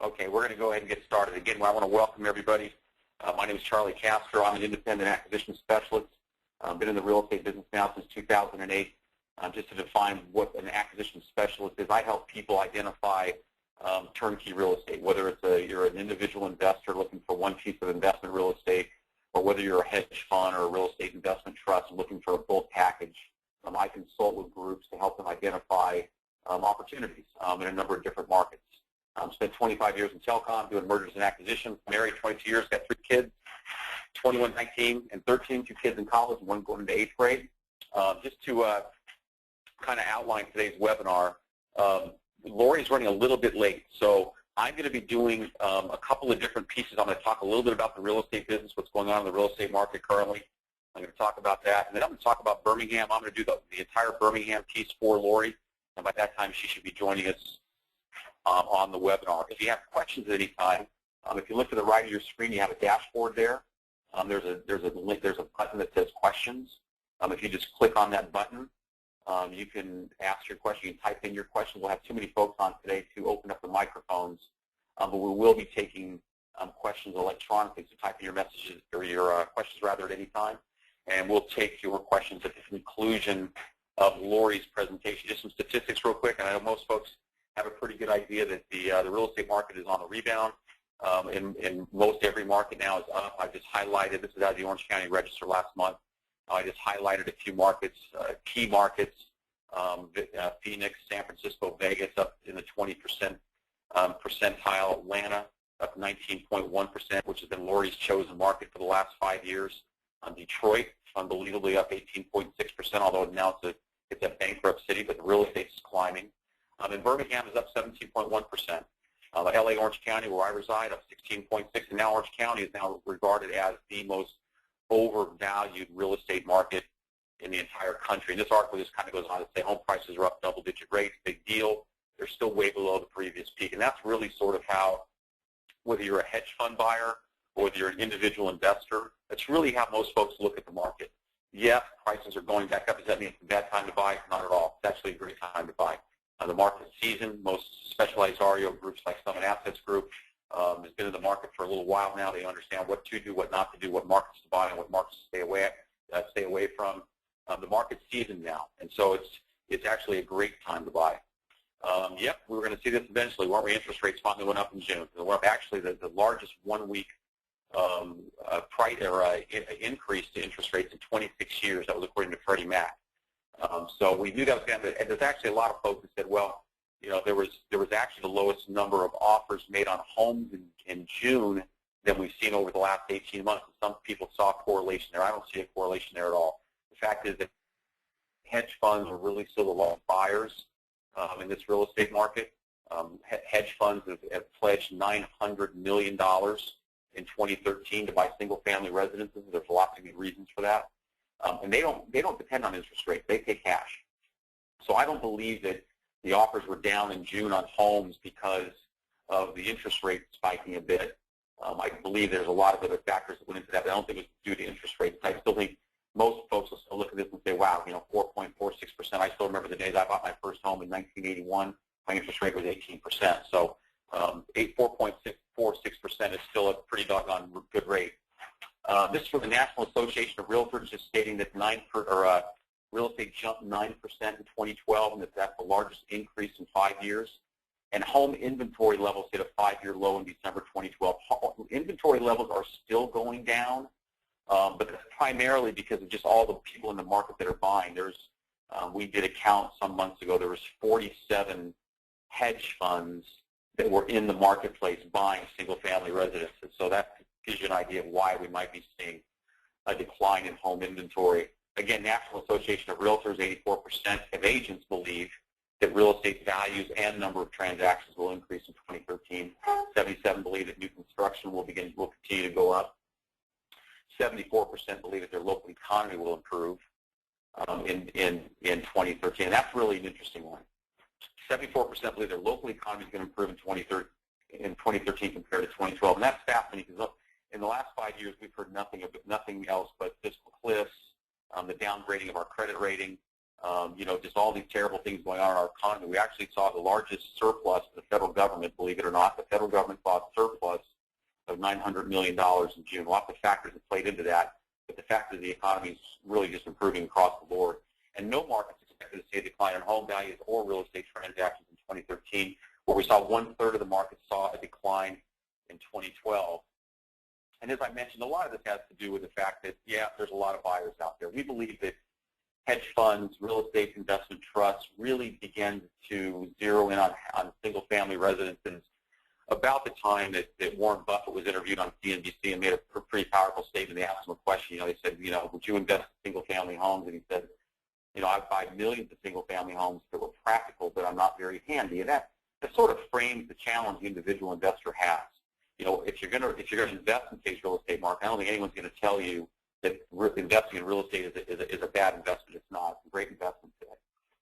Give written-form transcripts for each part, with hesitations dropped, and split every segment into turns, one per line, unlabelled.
Okay, we're going to go ahead and get started. Again, I want to welcome everybody. My name is Charlie Castro. I'm an independent acquisition specialist. I've been in the real estate business now since 2008. Just to define what an acquisition specialist is, I help people identify turnkey real estate, whether you're an individual investor looking for one piece of investment real estate, or whether you're a hedge fund or a real estate investment trust looking for a full package. I consult with groups to help them identify opportunities in a number of different markets. Spent 25 years in telecom doing mergers and acquisitions. Married 22 years, got 3 kids, 21, 19, and 13, 2 kids in college, one going into 8th grade. Just to kind of outline today's webinar, Lori's running a little bit late, so I'm going to be doing a couple of different pieces. I'm going to talk a little bit about the real estate business, what's going on in the real estate market currently. I'm going to talk about that, and then I'm going to talk about Birmingham. I'm going to do the entire Birmingham piece for Lori, and by that time she should be joining us on the webinar. If you have questions at any time, if you look to the right of your screen, you have a dashboard there. There's a button that says questions. If you just click on that button, you can ask your question. You can type in your question. We'll have too many folks on today to open up the microphones, but we will be taking questions electronically. So type in your messages or your questions rather at any time, and we'll take your questions at the conclusion of Lori's presentation. Just some statistics real quick, and I know most folks have a pretty good idea that the real estate market is on the rebound. In most every market now is up. I just highlighted, this is out of the Orange County Register last month. I just highlighted a few markets, key markets, Phoenix, San Francisco, Vegas up in the 20% percentile, Atlanta up 19.1%, which has been Lori's chosen market for the last 5 years. Detroit, unbelievably up 18.6%, although now it's a bankrupt city, but the real estate is climbing. And Birmingham is up 17.1%. LA Orange County, where I reside, up 16.6%, and now Orange County is now regarded as the most overvalued real estate market in the entire country. And this article just kind of goes on to say home prices are up double-digit rates, big deal. They're still way below the previous peak, and that's really sort of how, whether you're a hedge fund buyer or whether you're an individual investor, that's really how most folks look at the market. Yes, prices are going back up. Does that mean it's a bad time to buy? Not at all. It's actually a great time to buy. The market season, most specialized REO groups like Summit Assets Group has been in the market for a little while now. They understand what to do, what not to do, what markets to buy, and what markets to stay away from. The market's seasoned now, and so it's actually a great time to buy. Yep, we were going to see this eventually, weren't we? Interest rates finally went up in June. They went up actually the largest one-week increase to interest rates in 26 years. That was according to Freddie Mac. So we knew that was going to happen. And there's actually a lot of folks that said, well, you know, there was actually the lowest number of offers made on homes in June than we've seen over the last 18 months. And some people saw a correlation there. I don't see a correlation there at all. The fact is that hedge funds are really still the largest buyers in this real estate market. Hedge funds have pledged $900 million in 2013 to buy single-family residences. There's lots of good reasons for that. And they don't depend on interest rates. They pay cash. So I don't believe that the offers were down in June on homes because of the interest rate spiking a bit. I believe there's a lot of other factors that went into that, but I don't think it was due to interest rates. I still think most folks will still look at this and say, wow, you know, 4.46%. I still remember the days I bought my first home in 1981. My interest rate was 18%. So 4.46% is still a pretty doggone good rate. This is from the National Association of Realtors, just stating that real estate jumped 9% in 2012, and that's the largest increase in 5 years. And home inventory levels hit a 5-year low in December 2012. Inventory levels are still going down, but that's primarily because of just all the people in the market that are buying. We did a count some months ago. There was 47 hedge funds that were in the marketplace buying single-family residences. So that gives you an idea of why we might be seeing a decline in home inventory. Again, National Association of Realtors, 84% of agents believe that real estate values and number of transactions will increase in 2013. 77% believe that new construction will continue to go up. 74% believe that their local economy will improve in 2013. And that's really an interesting one. 74% believe their local economy is going to improve in 2013 compared to 2012. And that's fascinating because in the last 5 years, we've heard nothing else but fiscal cliffs, the downgrading of our credit rating, you know, just all these terrible things going on in our economy. We actually saw the largest surplus in the federal government, believe it or not. The federal government saw a surplus of $900 million in June. Lots of factors that played into that, but the fact that the economy is really just improving across the board. And no market's expected to see a decline in home values or real estate transactions in 2013, where we saw 1/3 of the market saw a decline in 2012. And as I mentioned, a lot of this has to do with the fact that, yeah, there's a lot of buyers out there. We believe that hedge funds, real estate investment trusts really began to zero in on single-family residences about the time that Warren Buffett was interviewed on CNBC and made a pretty powerful statement. They asked him a question. They said, would you invest in single-family homes? And he said, I buy millions of single-family homes that were practical, but I'm not very handy. And that sort of frames the challenge the individual investor has. If you're going to invest in today's real estate market, I don't think anyone's going to tell you that investing in real estate is a bad investment. It's not. It's a great investment today.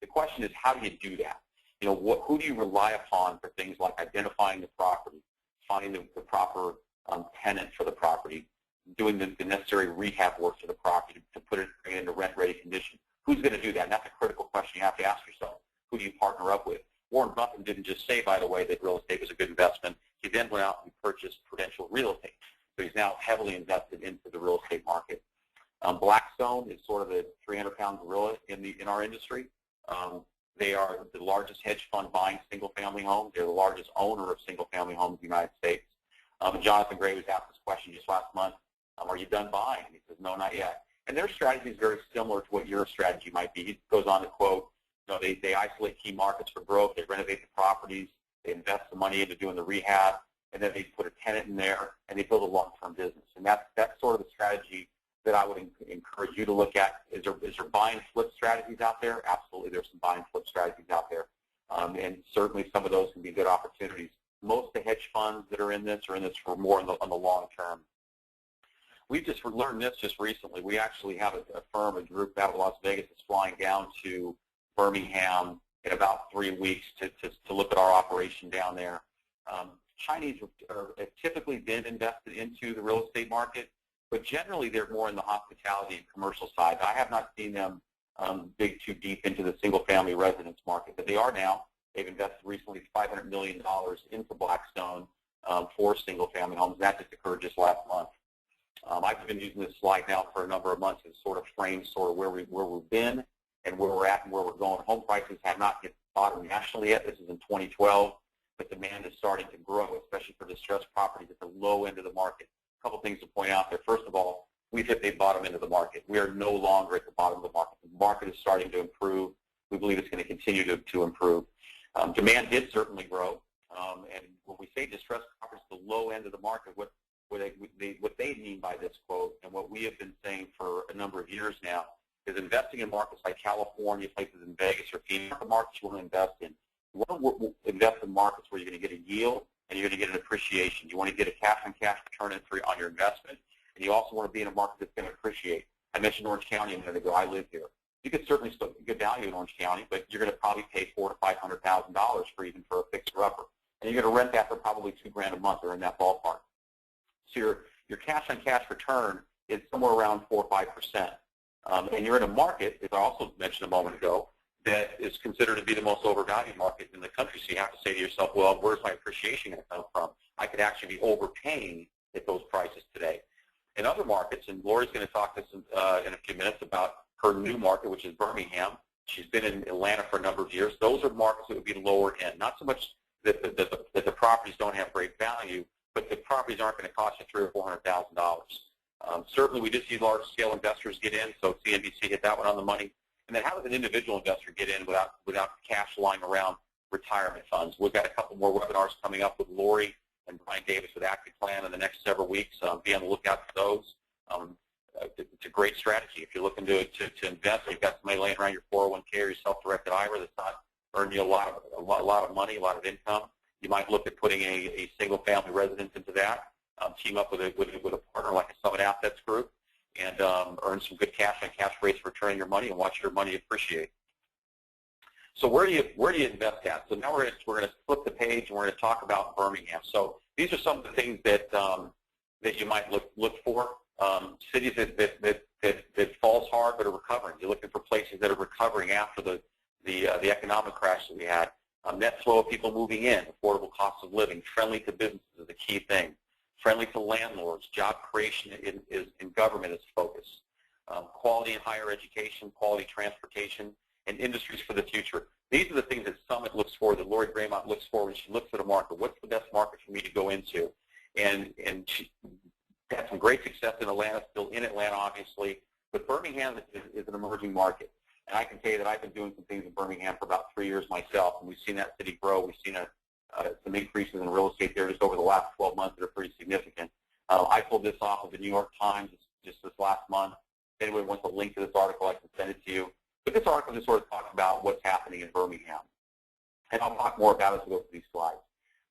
The question is, how do you do that? Who do you rely upon for things like identifying the property, finding the proper tenant for the property, doing the necessary rehab work for the property to put it into rent-ready condition? Who's going to do that? And that's a critical question you have to ask yourself. Who do you partner up with? Warren Buffett didn't just say, by the way, that real estate was a good investment. He then went out and purchased Prudential Real Estate. So he's now heavily invested into the real estate market. Blackstone is sort of the 300-pound gorilla in our industry. They are the largest hedge fund buying single-family homes. They're the largest owner of single-family homes in the United States. Jonathan Gray was asked this question just last month. Are you done buying? And he says, no, not yet. And their strategy is very similar to what your strategy might be. He goes on to quote, they isolate key markets for growth. They renovate the properties. They invest the money into doing the rehab, and then they put a tenant in there, and they build a long-term business. And that's sort of the strategy that I would encourage you to look at. Is there buy and flip strategies out there? Absolutely, there's some buy and flip strategies out there. And certainly some of those can be good opportunities. Most of the hedge funds that are in this for more on the long term. We've just learned this just recently. We actually have a firm, a group out of Las Vegas that's flying down to Birmingham in about 3 weeks to look at our operation down there. Chinese have typically been invested into the real estate market, but generally they're more in the hospitality and commercial side. I have not seen them dig too deep into the single-family residence market, but they are now. They've invested recently $500 million into Blackstone for single-family homes. That just occurred just last month. I've been using this slide now for a number of months. It sort of frames sort of where we've been and where we're at and where we're going. Home prices have not hit bottom nationally yet. This is in 2012, but demand is starting to grow, especially for distressed properties at the low end of the market. A couple things to point out there. First of all, we've hit the bottom end of the market. We are no longer at the bottom of the market. The market is starting to improve. We believe it's going to continue to improve. Demand did certainly grow, and when we say distressed properties, the low end of the market, what they mean by this quote, and what we have been saying for a number of years now, is investing in markets like California, places in Vegas or Phoenix, the markets you want to invest in. You want to invest in markets where you're going to get a yield and you're going to get an appreciation. You want to get a cash-on-cash return on your investment, and you also want to be in a market that's going to appreciate. I mentioned Orange County a minute ago. I live here. You could certainly still get value in Orange County, but you're going to probably pay $400,000 to $500,000 for a fixer-upper, and you're going to rent that for probably $2,000 a month or in that ballpark. So your cash-on-cash return is somewhere around 4 or 5%. And you're in a market, as I also mentioned a moment ago, that is considered to be the most overvalued market in the country. So you have to say to yourself, well, where's my appreciation going to come from? I could actually be overpaying at those prices today. In other markets, and Lori's going to talk to us in a few minutes about her new market, which is Birmingham. She's been in Atlanta for a number of years. Those are markets that would be lower end. Not so much that the properties don't have great value, but the properties aren't going to cost you $300,000 or $400,000. Certainly, we did see large-scale investors get in, so CNBC hit that one on the money. And then how does an individual investor get in without cash lying around retirement funds? We've got a couple more webinars coming up with Lori and Brian Davis with Active Plan in the next several weeks. Be on the lookout for those. It's a great strategy. If you're looking to invest, you've got somebody laying around your 401k or your self-directed IRA that's not earning you a lot of money, a lot of income. You might look at putting a single-family residence into that. Team up with a partner like a Summit Assets Group, and earn some good cash-on-cash rates for returning your money and watch your money appreciate. So where do you invest at? So now we're going to flip the page and we're going to talk about Birmingham. So these are some of the things that you might look for. Cities that falls hard but are recovering. You're looking for places that are recovering after the economic crash that we had. Net flow of people moving in, affordable cost of living, friendly to businesses is a key thing. Friendly to landlords, job creation in government is focus. Quality in higher education, quality transportation, and industries for the future. These are the things that Summit looks for, that Lori Graymont looks for when she looks at a market. What's the best market for me to go into? And she had some great success in Atlanta, still in Atlanta, obviously, but Birmingham is an emerging market. And I can tell you that I've been doing some things in Birmingham for about 3 years myself, and we've seen that city grow. We've seen some increases in real estate there just over the last 12 months that are pretty significant. I pulled this off of the New York Times just this last month. If anyone wants a link to this article, I can send it to you. But this article just sort of talks about what's happening in Birmingham. And I'll talk more about it as we go through these slides.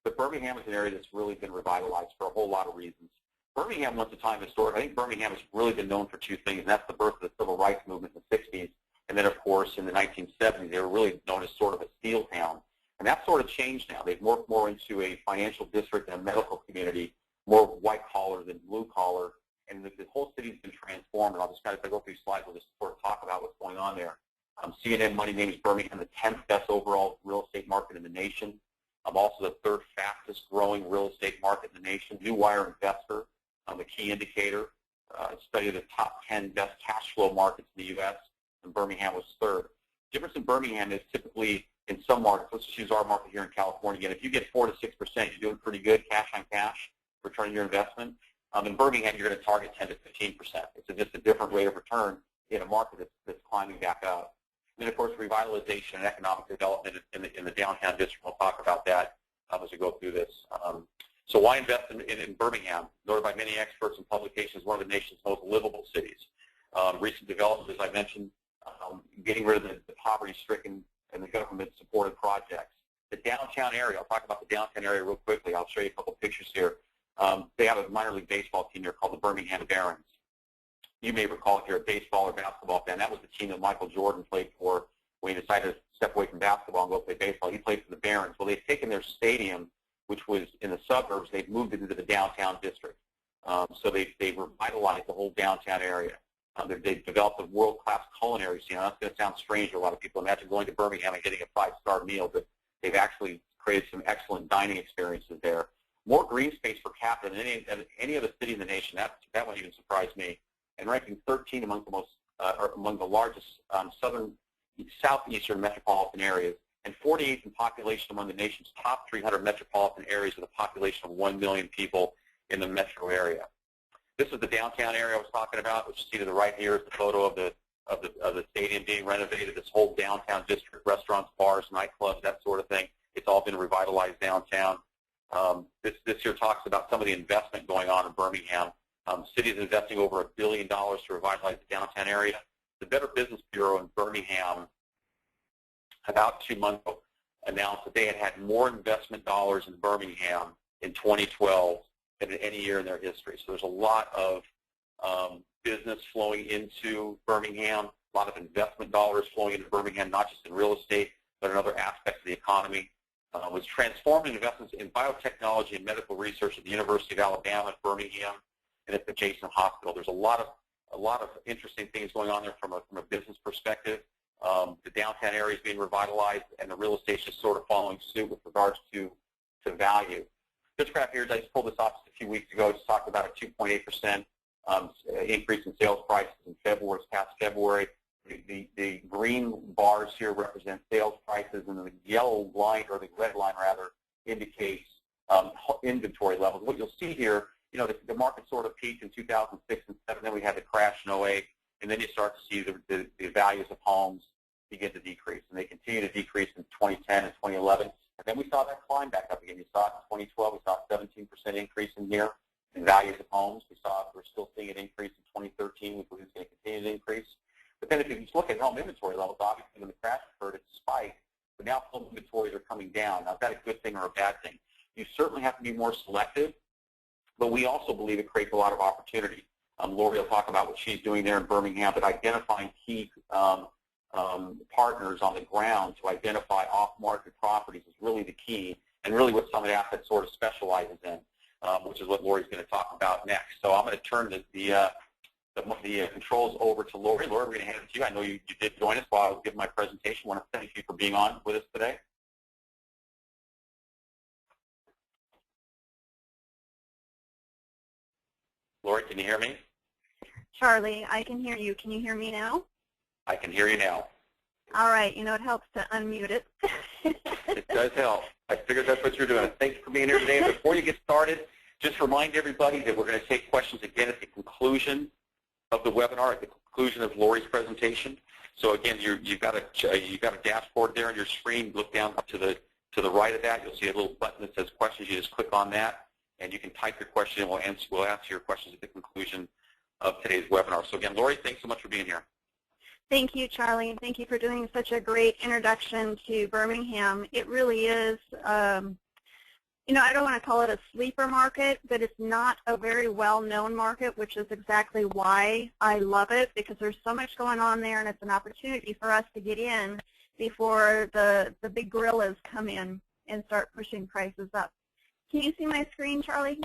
But Birmingham is an area that's really been revitalized for a whole lot of reasons. Birmingham, once a time historic, I think Birmingham has really been known for two things, and that's the birth of the civil rights movement in the 60s. And then, of course, in the 1970s, they were really known as sort of a steel town. And that's sort of changed now. They've morphed more into a financial district and a medical community, more white-collar than blue-collar. And the whole city's been transformed. And I'll just kind of, if I go through slides, we'll just sort of talk about what's going on there. CNN Money names Birmingham the 10th best overall real estate market in the nation. Also the third fastest growing real estate market in the nation. New Wire Investor, a key indicator, studied the top 10 best cash flow markets in the U.S., and Birmingham was third. The difference in Birmingham is typically in some markets, let's just use our market here in California again, if you get 4 to 6%, you're doing pretty good cash on cash, return on your investment. In Birmingham, you're going to target 10 to 15%. It's just a different rate of return in a market that's climbing back up. And then, of course, revitalization and economic development in the downtown district. We'll talk about that as we go through this. So why invest in Birmingham? Noted by many experts and publications, one of the nation's most livable cities. Recent developments, as I mentioned, getting rid of the poverty-stricken and the government-supported projects. The downtown area, I'll talk about the downtown area real quickly. I'll show you a couple pictures here. They have a minor league baseball team here called the Birmingham Barons. You may recall if you're a baseball or basketball fan, that was the team that Michael Jordan played for when he decided to step away from basketball and go play baseball. He played for the Barons. Well, they've taken their stadium, which was in the suburbs, they've moved it into the downtown district. So they've revitalized the whole downtown area. They've developed a world-class culinary scene. Now, that's going to sound strange to a lot of people. Imagine going to Birmingham and getting a 5-star meal, but they've actually created some excellent dining experiences there. More green space per capita than any other city in the nation. That one even surprised me. And ranking 13 among the largest southeastern metropolitan areas, and 48th in population among the nation's top 300 metropolitan areas with a population of 1 million people in the metro area. This is the downtown area I was talking about, which you see to the right here is the photo of the stadium being renovated. This whole downtown district, restaurants, bars, nightclubs, that sort of thing. It's all been revitalized downtown. This here talks about some of the investment going on in Birmingham. The city is investing over $1 billion to revitalize the downtown area. The Better Business Bureau in Birmingham, about 2 months ago, announced that they had more investment dollars in Birmingham in 2012 than in any year in their history. So there's a lot of business flowing into Birmingham, a lot of investment dollars flowing into Birmingham, not just in real estate, but in other aspects of the economy. Was transforming investments in biotechnology and medical research at the University of Alabama at Birmingham and at the adjacent hospital. There's a lot of interesting things going on there from a business perspective. The downtown area is being revitalized, and the real estate is just sort of following suit with regards to value. This graph here, I just pulled this off just a few weeks ago. Just talked about a 2.8% increase in sales prices in February, this past February. The green bars here represent sales prices, and the yellow line, or the red line rather, indicates inventory levels. What you'll see here, the market sort of peaked in 2006 and 2007, then we had the crash in 2008, and then you start to see the values of homes begin to decrease, and they continue to decrease in 2010 and 2011, and then we saw that climb back up again. You saw it in 2012, we saw a 17% increase in here in values of homes. We're still seeing an increase in 2013, we believe it's going to continue to increase. But then if you just look at home inventory levels, obviously when the crash occurred, it spiked, but now home inventories are coming down. Now, is that a good thing or a bad thing? You certainly have to be more selective, but we also believe it creates a lot of opportunity. Lori will talk about what she's doing there in Birmingham, but identifying key partners on the ground to identify off-market properties is really the key, and really what Summit Assets sort of specializes in, which is what Lori's going to talk about next. So I'm going to turn the controls over to Lori. Lori, we're going to hand it to you. I know you did join us while I was giving my presentation. I want to thank you for being on with us today. Lori, can you hear me?
Charlie, I can hear you. Can you hear me now?
I can hear you now.
All right. You know, it helps to unmute it.
It does help. I figured that's what you're doing. Thanks for being here today. Before you get started, just remind everybody that we're going to take questions again at the conclusion of the webinar, at the conclusion of Lori's presentation. So again, you've got a dashboard there on your screen. Look down to the right of that. You'll see a little button that says questions. You just click on that, and you can type your question, and we'll answer your questions at the conclusion of today's webinar. So again, Lori, thanks so much for being here.
Thank you, Charlie, and thank you for doing such a great introduction to Birmingham. It really is, you know, I don't want to call it a sleeper market, but it's not a very well-known market, which is exactly why I love it, because there's so much going on there, and it's an opportunity for us to get in before the big gorillas come in and start pushing prices up. Can you see my screen, Charlie?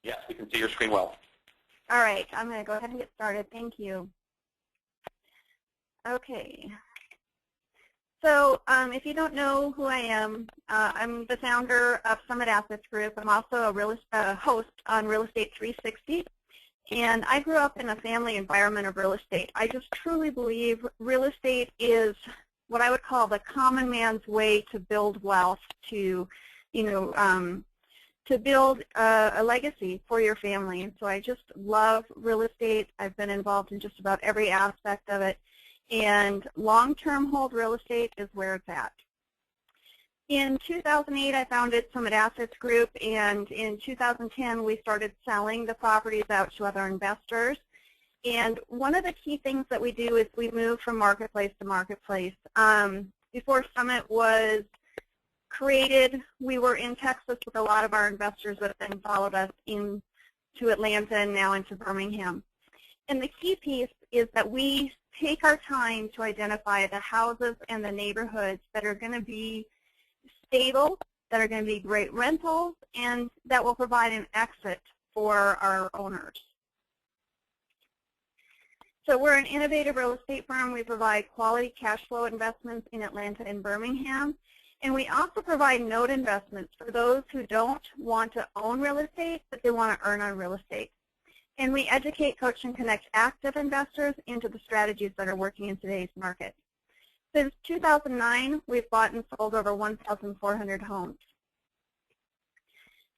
Yes, we can see your screen well.
All right, I'm going to go ahead and get started. Thank you. Okay. So if you don't know who I am, I'm the founder of Summit Assets Group. I'm also a host on Real Estate 360. And I grew up in a family environment of real estate. I just truly believe real estate is what I would call the common man's way to build wealth, to, you know, to build a legacy for your family. And so I just love real estate. I've been involved in just about every aspect of it. And long-term hold real estate is where it's at. In 2008, I founded Summit Assets Group, and in 2010, we started selling the properties out to other investors. And one of the key things that we do is we move from marketplace to marketplace. Before Summit was created, we were in Texas with a lot of our investors that then followed us into Atlanta and now into Birmingham. And the key piece is that we take our time to identify the houses and the neighborhoods that are going to be stable, that are going to be great rentals, and that will provide an exit for our owners. So we're an innovative real estate firm. We provide quality cash flow investments in Atlanta and Birmingham. And we also provide note investments for those who don't want to own real estate, but they want to earn on real estate. And we educate, coach, and connect active investors into the strategies that are working in today's market. Since 2009, we've bought and sold over 1,400 homes.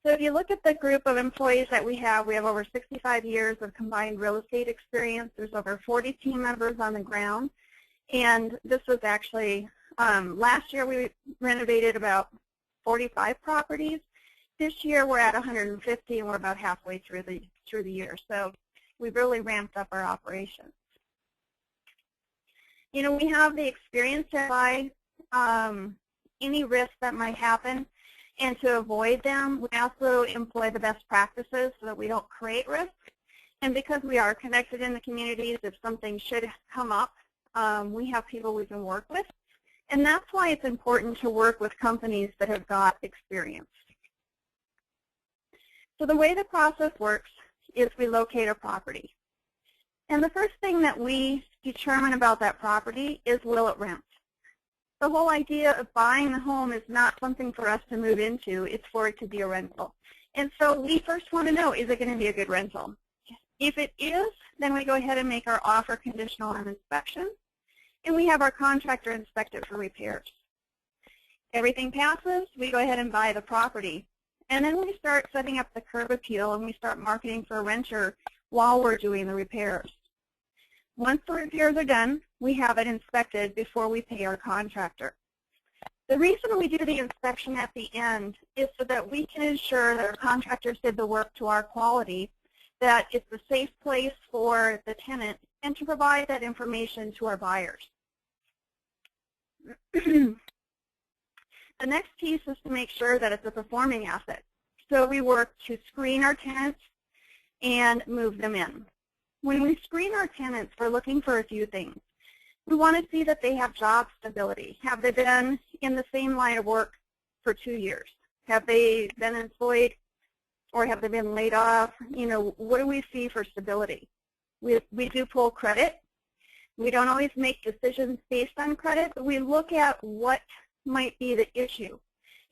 So if you look at the group of employees that we have over 65 years of combined real estate experience. There's over 40 team members on the ground. And this was actually, last year we renovated about 45 properties. This year we're at 150, and we're about halfway through the year. So we've really ramped up our operations. You know, we have the experience to buy any risk that might happen, and to avoid them, we also employ the best practices so that we don't create risk. And because we are connected in the communities, if something should come up, we have people we can work with. And that's why it's important to work with companies that have got experience. So the way the process works is we locate a property. And the first thing that we determine about that property is, will it rent? The whole idea of buying the home is not something for us to move into. It's for it to be a rental. And so we first want to know, is it going to be a good rental? If it is, then we go ahead and make our offer conditional on inspection. And we have our contractor inspect it for repairs. Everything passes, we go ahead and buy the property. And then we start setting up the curb appeal, and we start marketing for a renter while we're doing the repairs. Once the repairs are done, we have it inspected before we pay our contractor. The reason we do the inspection at the end is so that we can ensure that our contractors did the work to our quality, that it's a safe place for the tenant, and to provide that information to our buyers. The next piece is to make sure that it's a performing asset. So we work to screen our tenants and move them in. When we screen our tenants, we're looking for a few things. We want to see that they have job stability. Have they been in the same line of work for 2 years? Have they been employed, or have they been laid off? You know, what do we see for stability? We do pull credit. We don't always make decisions based on credit, but we look at what might be the issue.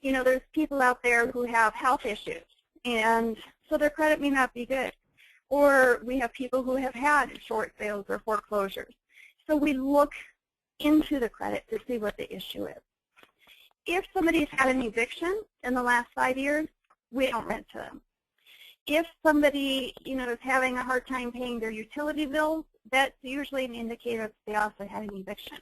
You know, there's people out there who have health issues, and so their credit may not be good. Or we have people who have had short sales or foreclosures. So we look into the credit to see what the issue is. If somebody's had an eviction in the last 5 years, we don't rent to them. If somebody, is having a hard time paying their utility bills, that's usually an indicator that they also had an eviction.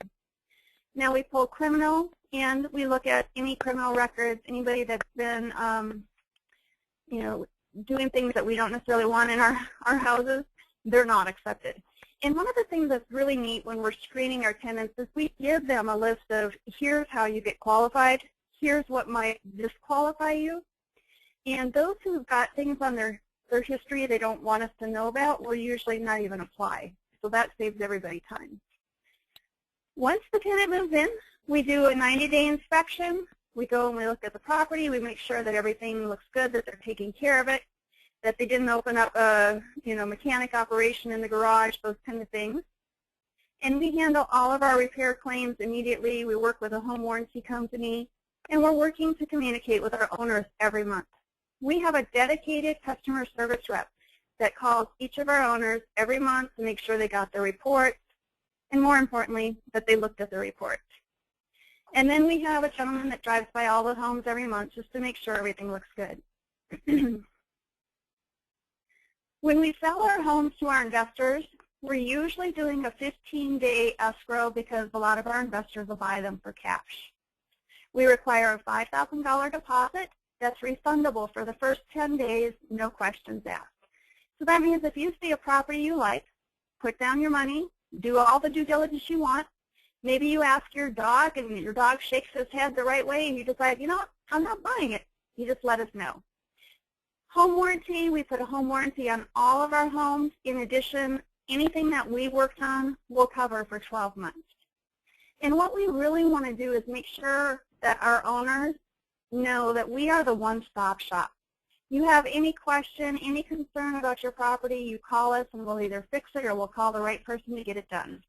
Now we pull criminal, and we look at any criminal records, anybody that's been, doing things that we don't necessarily want in our houses, they're not accepted. And one of the things that's really neat when we're screening our tenants is we give them a list of, here's how you get qualified, here's what might disqualify you. And those who've got things on their history they don't want us to know about will usually not even apply. So that saves everybody time. Once the tenant moves in, we do a 90-day inspection. We go and we look at the property. We make sure that everything looks good, that they're taking care of it, that they didn't open up a mechanic operation in the garage, those kind of things. And we handle all of our repair claims immediately. We work with a home warranty company, and we're working to communicate with our owners every month. We have a dedicated customer service rep that calls each of our owners every month to make sure they got their reports, and more importantly, that they looked at the reports. And then we have a gentleman that drives by all the homes every month just to make sure everything looks good. When we sell our homes to our investors, we're usually doing a 15-day escrow because a lot of our investors will buy them for cash. We require a $5,000 deposit that's refundable for the first 10 days, no questions asked. So that means if you see a property you like, put down your money, do all the due diligence you want. Maybe you ask your dog and your dog shakes his head the right way and you decide, you know what, I'm not buying it. You just let us know. Home warranty, we put a home warranty on all of our homes. In addition, anything that we worked on we'll cover for 12 months. And what we really want to do is make sure that our owners know that we are the one-stop shop. You have any question, any concern about your property, you call us and we'll either fix it or we'll call the right person to get it done.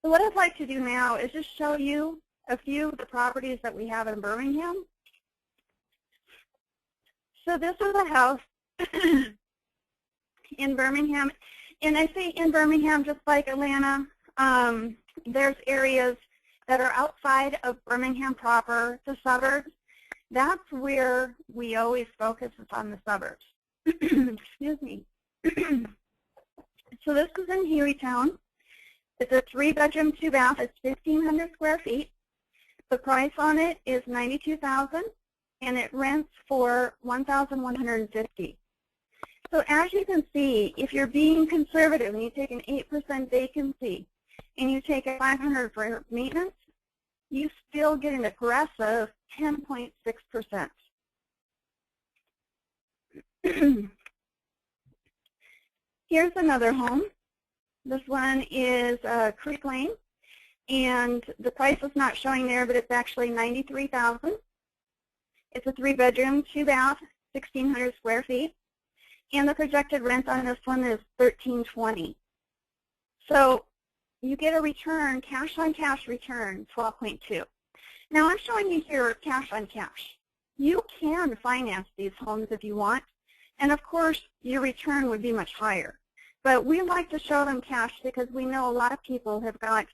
So what I'd like to do now is just show you a few of the properties that we have in Birmingham. So this is a house in Birmingham, and I say in Birmingham just like Atlanta. There's areas that are outside of Birmingham proper, the suburbs. That's where we always focus on the suburbs. Excuse me. So this is in Hueytown. It's a 3-bedroom, 2-bath. It's 1,500 square feet. The price on it is $92,000, and it rents for $1,150. So as you can see, if you're being conservative and you take an 8% vacancy and you take a $500 for maintenance, you still get an aggressive 10.6%. Here's another home. This one is Creek Lane, and the price is not showing there, but it's actually $93,000. It's a 3-bedroom, 2-bath, 1,600 square feet, and the projected rent on this one is $1,320. So you get a return, cash on cash return, 12.2. Now I'm showing you here cash on cash. You can finance these homes if you want, and of course your return would be much higher. But we like to show them cash because we know a lot of people have got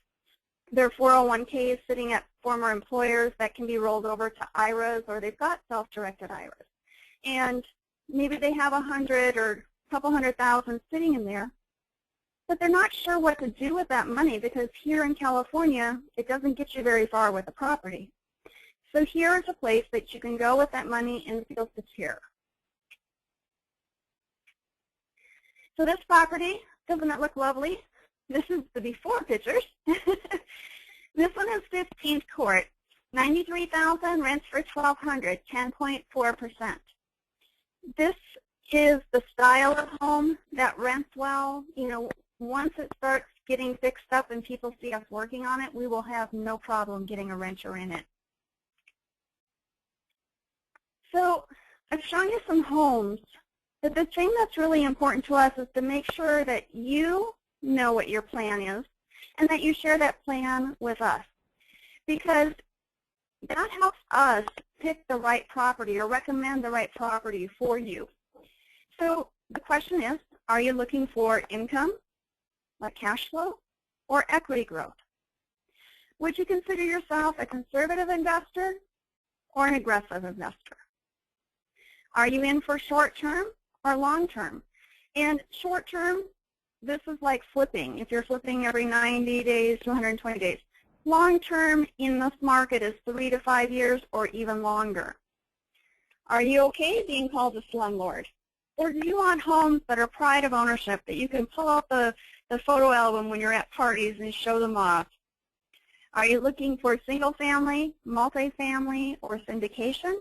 their 401ks sitting at former employers that can be rolled over to IRAs, or they've got self-directed IRAs. And maybe they have 100 or a couple $100,000 sitting in there, but they're not sure what to do with that money because here in California, it doesn't get you very far with a property. So here is a place that you can go with that money and feel secure. So this property, doesn't it look lovely? This is the before pictures. This one is 15th Court, $93,000, rents for $1,200, 10.4%. This is the style of home that rents well. Once it starts getting fixed up and people see us working on it, we will have no problem getting a renter in it. So I've shown you some homes, but the thing that's really important to us is to make sure that you know what your plan is and that you share that plan with us. Because That helps us pick the right property or recommend the right property for you. So the question is, are you looking for income, like cash flow, or equity growth? Would you consider yourself a conservative investor or an aggressive investor? Are you in for short-term or long-term? And short-term, this is like flipping. If you're flipping every 90 days to 120 days. Long-term in this market is 3 to 5 years or even longer. Are you okay being called a slumlord? Or do you want homes that are pride of ownership, that you can pull out the photo album when you're at parties and show them off? Are you looking for single-family, multifamily, or syndication?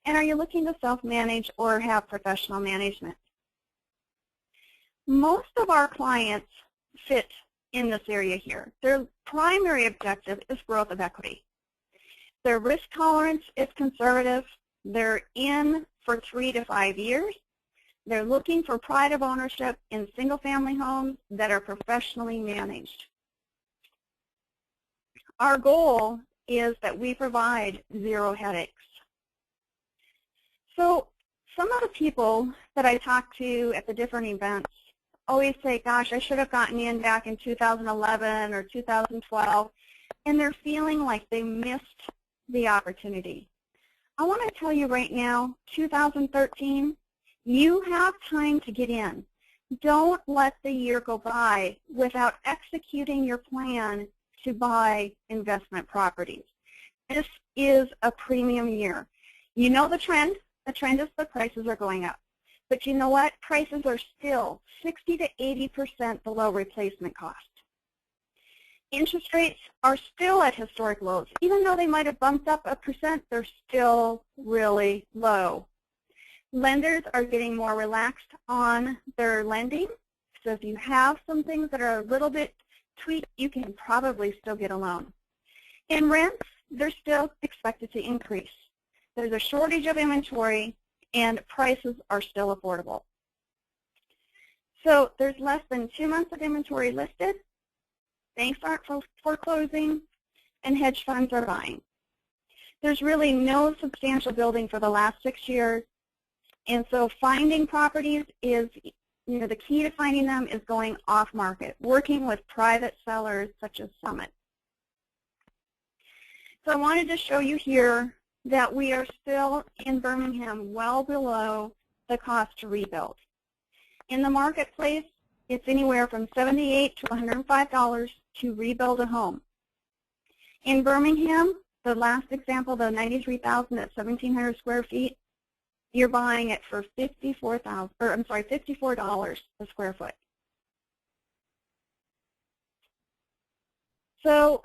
And are you looking to self-manage or have professional management? Most of our clients fit in this area here. Their primary objective is growth of equity. Their risk tolerance is conservative. They're in for 3 to 5 years. They're looking for pride of ownership in single-family homes that are professionally managed. Our goal is that we provide 0 headaches. So some of the people that I talk to at the different events always say, gosh, I should have gotten in back in 2011 or 2012, and they're feeling like they missed the opportunity. I want to tell you right now, 2013, you have time to get in. Don't let the year go by without executing your plan to buy investment properties. This is a premium year. You know the trend. The trend is the prices are going up. But you know what? Prices are still 60 to 80% below replacement cost. Interest rates are still at historic lows. Even though they might have bumped up 1%, they're still really low. Lenders are getting more relaxed on their lending. So if you have some things that are a little bit tweaked, you can probably still get a loan. And rents, they're still expected to increase. There's a shortage of inventory, and prices are still affordable. So there's less than 2 months of inventory listed. Banks aren't foreclosing, and hedge funds are buying. There's really no substantial building for the last 6 years, and so finding properties is, the key to finding them is going off market, working with private sellers such as Summit. So I wanted to show you here that we are still in Birmingham well below the cost to rebuild. In the marketplace, it's anywhere from $78 to $105 to rebuild a home. In Birmingham, the last example, the 93,000 at 1,700 square feet, you're buying it for $54 a square foot. So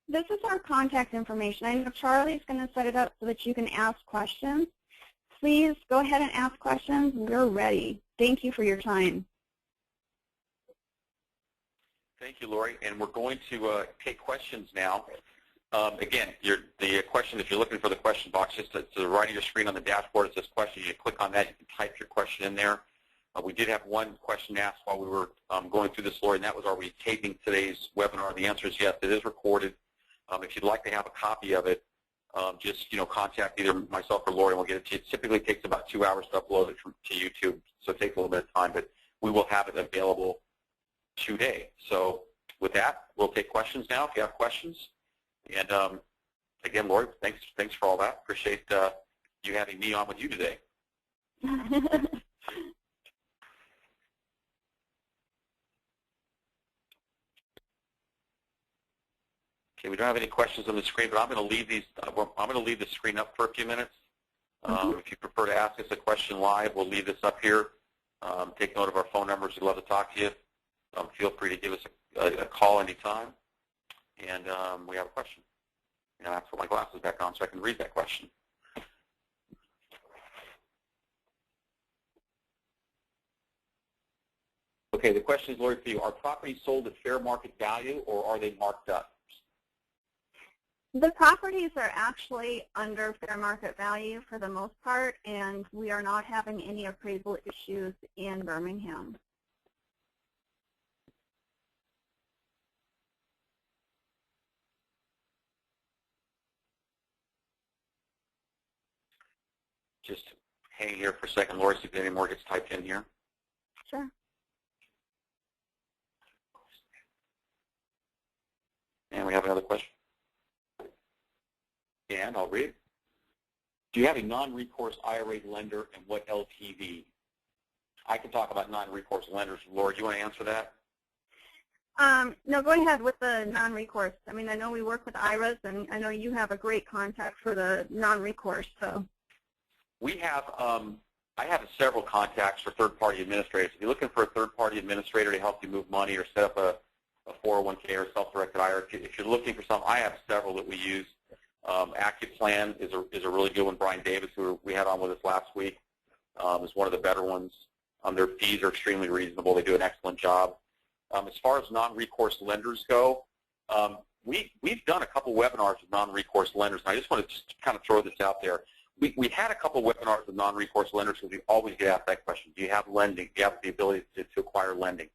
this is our contact information. I know Charlie's going to set it up so that you can ask questions. Please go ahead and ask questions. We're ready. Thank you for your time.
Thank you, Lori. And we're going to take questions now. Again, the question, if you're looking for the question box, just to the right of your screen on the dashboard, it says question. You click on that, you can type your question in there. We did have one question asked while we were going through this, Lori, and that was, are we taping today's webinar? The answer is yes, it is recorded. If you'd like to have a copy of it, just contact either myself or Lori and we'll get it to you. It typically takes about 2 hours to upload it to YouTube, so it takes a little bit of time, but we will have it available today. So with that, we'll take questions now if you have questions. And again, Lori, thanks for all that. Appreciate you having me on with you today. Okay, we don't have any questions on the screen, but I'm going to leave these. I'm going to leave the screen up for a few minutes. If you prefer to ask us a question live, we'll leave this up here. Take note of our phone numbers. We'd love to talk to you. Feel free to give us a call anytime. And we have a question. I have to put my glasses back on so I can read that question. Okay, the question is, Lori, for you. Are properties sold at fair market value or are they marked up?
The properties are actually under fair market value for the most part, and we are not having any appraisal issues in Birmingham.
hang here for a second, Lori, see if any more gets typed in here.
Sure.
And we have another question. And I'll read. Do you have a non-recourse IRA lender and what LTV? I can talk about non-recourse lenders. Laura, do you want to answer that?
No, go ahead with the non-recourse. I mean, I know we work with IRAs, and I know you have a great contact for the non-recourse. So
we have, I have several contacts for third-party administrators. If you're looking for a third-party administrator to help you move money or set up a 401k or self-directed IRA, if you're looking for something, I have several that we use. AccuPlan is a really good one. Brian Davis, who we had on with us last week, is one of the better ones. Their fees are extremely reasonable. They do an excellent job. As far as non-recourse lenders go, we've done a couple webinars with non-recourse lenders, and I just want to just kind of throw this out there. We had a couple webinars with non-recourse lenders because we always get asked that question. Do you have lending? Do you have the ability to acquire lending?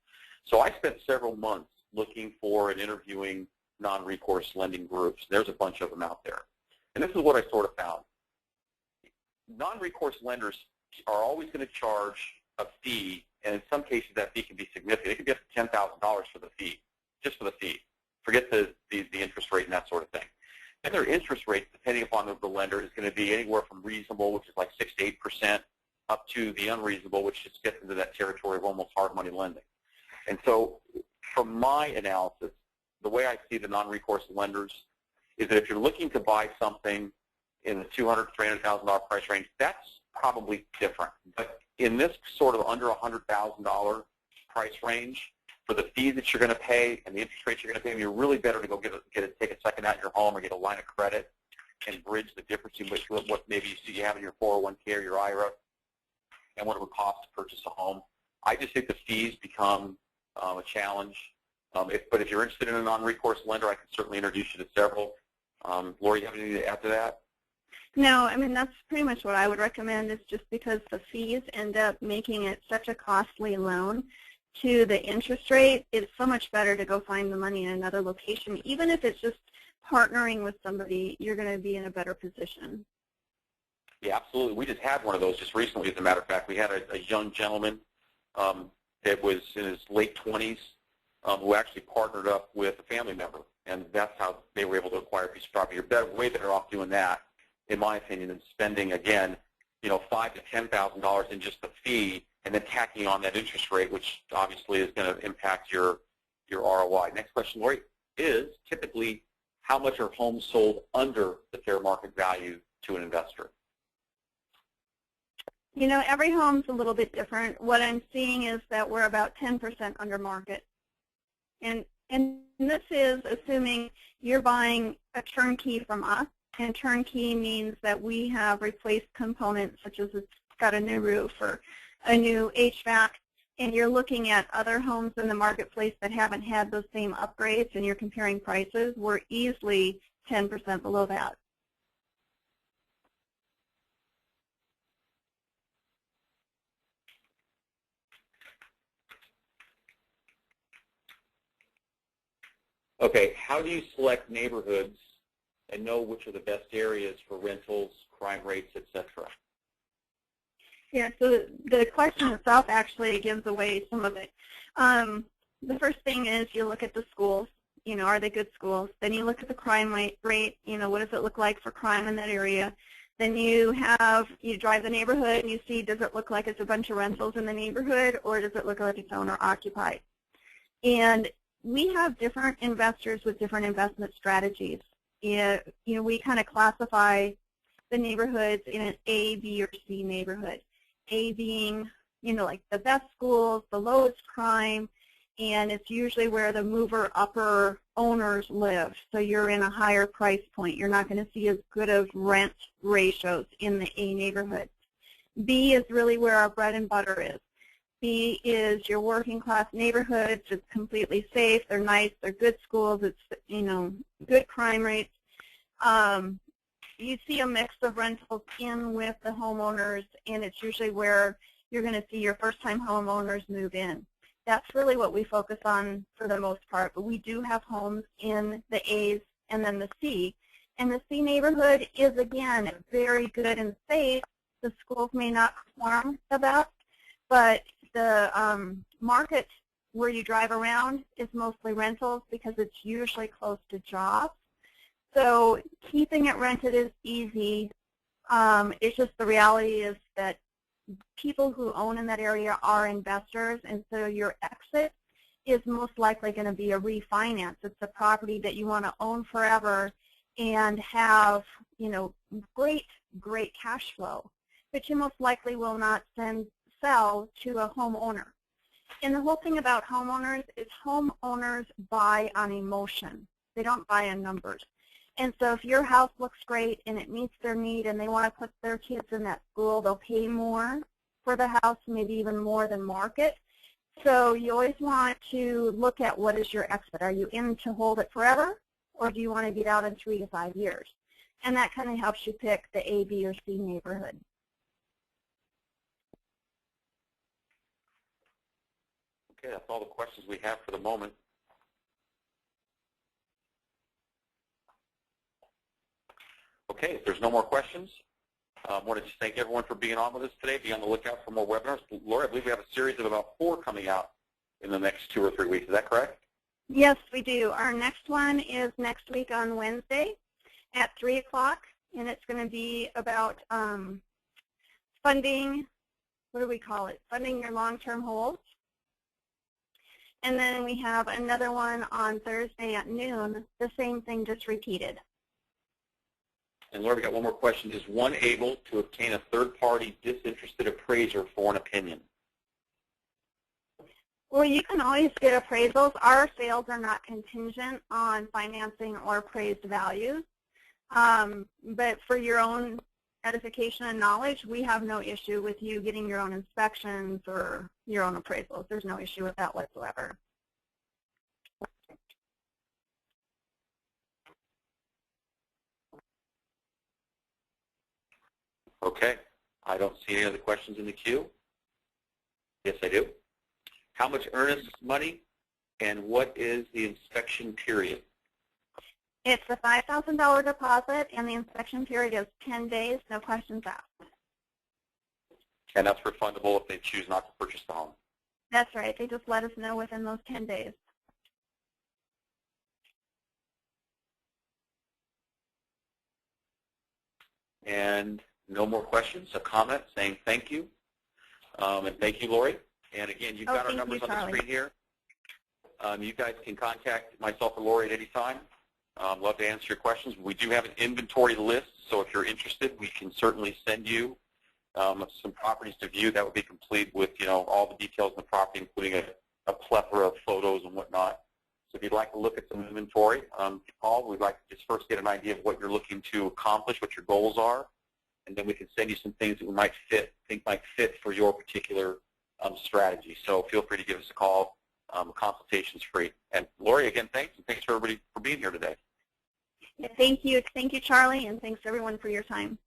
So I spent several months looking for and interviewing non-recourse lending groups. There's a bunch of them out there. And this is what I sort of found. Non-recourse lenders are always going to charge a fee, and in some cases that fee can be significant. It could be up to $10,000 for the fee, just for the fee. Forget the interest rate and that sort of thing. And their interest rate, depending upon the lender, is going to be anywhere from reasonable, which is like 6 to 8%, up to the unreasonable, which just gets into that territory of almost hard money lending. And so from my analysis, the way I see the non-recourse lenders is that if you're looking to buy something in the $200,000 to $300,000 price range, that's probably different. But in this sort of under $100,000 price range, for the fees that you're going to pay and the interest rates you're going to pay, you're really better to go take a second out in your home or get a line of credit and bridge the difference between what maybe you have in your 401k or your IRA and what it would cost to purchase a home. I just think the fees become a challenge. But if you're interested in a non-recourse lender, I can certainly introduce you to several. Lori, you have anything to add to that?
no, I mean, that's pretty much what I would recommend, is just because the fees end up making it such a costly loan to the interest rate, it's so much better to go find the money in another location. Even if it's just partnering with somebody, you're going to be in a better position.
Yeah, absolutely. We just had one of those just recently, as a matter of fact. We had a young gentleman that was in his late 20s who actually partnered up with a family member, and that's how they were able to acquire a piece of property. You're way better off doing that, in my opinion, than spending, again, $5,000 to $10,000 in just the fee and then tacking on that interest rate, which obviously is going to impact your ROI. Next question, Lori, is typically how much are homes sold under the fair market value to an investor?
Every home's a little bit different. What I'm seeing is that we're about 10% under market. And this is assuming you're buying a turnkey from us, and turnkey means that we have replaced components such as it's got a new roof or a new HVAC, and you're looking at other homes in the marketplace that haven't had those same upgrades, and you're comparing prices. We're easily 10% below that.
Okay, how do you select neighborhoods and know which are the best areas for rentals, crime rates, et cetera?
Yeah, so the question itself actually gives away some of it. The first thing is you look at the schools. Are they good schools? Then you look at the crime rate. What does it look like for crime in that area? Then you drive the neighborhood and you see, does it look like it's a bunch of rentals in the neighborhood, or does it look like it's owner occupied? And we have different investors with different investment strategies. We kind of classify the neighborhoods in an A, B, or C neighborhood. A being, like the best schools, the lowest crime, and it's usually where the mover upper owners live. So you're in a higher price point. You're not going to see as good of rent ratios in the A neighborhood. B is really where our bread and butter is. B is your working class neighborhoods. It's completely safe. They're nice. They're good schools. It's, good crime rates. You see a mix of rentals in with the homeowners, and it's usually where you're going to see your first-time homeowners move in. That's really what we focus on for the most part, but we do have homes in the A's and then the C. And the C neighborhood is, again, very good and safe, The schools may not perform the best, but the market where you drive around is mostly rentals because it's usually close to jobs. So keeping it rented is easy. It's just the reality is that people who own in that area are investors, and so your exit is most likely going to be a refinance. It's a property that you want to own forever and have, great cash flow, but you most likely will not sell to a homeowner. And the whole thing about homeowners is homeowners buy on emotion. They don't buy on numbers. And so if your house looks great and it meets their need and they want to put their kids in that school, they'll pay more for the house, maybe even more than market. So you always want to look at what is your exit. Are you in to hold it forever, or do you want to get out in 3 to 5 years? And that kind of helps you pick the A, B, or C neighborhood.
Okay, that's all the questions we have for the moment. Okay, if there's no more questions, I want to just thank everyone for being on with us today. Be on the lookout for more webinars. Lori, I believe we have a series of about 4 coming out in the next 2 or 3 weeks. Is that correct?
Yes, we do. Our next one is next week on Wednesday at 3 o'clock, and it's going to be about funding, what do we call it, funding your long-term holds. And then we have another one on Thursday at noon, the same thing just repeated.
And Laura, we got one more question. Is one able to obtain a third-party disinterested appraiser for an opinion?
Well, you can always get appraisals. Our sales are not contingent on financing or appraised values. But for your own edification and knowledge, we have no issue with you getting your own inspections or your own appraisals. There's no issue with that whatsoever.
Okay. I don't see any other questions in the queue. Yes, I do. How much earnest money and what is the inspection period?
It's a $5,000 deposit, and the inspection period is 10 days, no questions asked.
And that's refundable if they choose not to purchase the home.
That's right. They just let us know within those 10 days.
And no more questions. A comment saying thank you. And thank you, Lori. And again, you've got our numbers on the screen here. You guys can contact myself or Lori at any time. Love to answer your questions. We do have an inventory list, so if you're interested, we can certainly send you some properties to view. That would be complete with all the details of the property, including a plethora of photos and whatnot. So if you'd like to look at some inventory, Paul, we'd like to just first get an idea of what you're looking to accomplish, what your goals are, and then we can send you some things that we might think might fit for your particular strategy. So feel free to give us a call. Consultation's free. And Lori, again, thanks, and thanks for everybody for being here today.
Yeah, thank you. Thank you, Charlie, and thanks everyone for your time.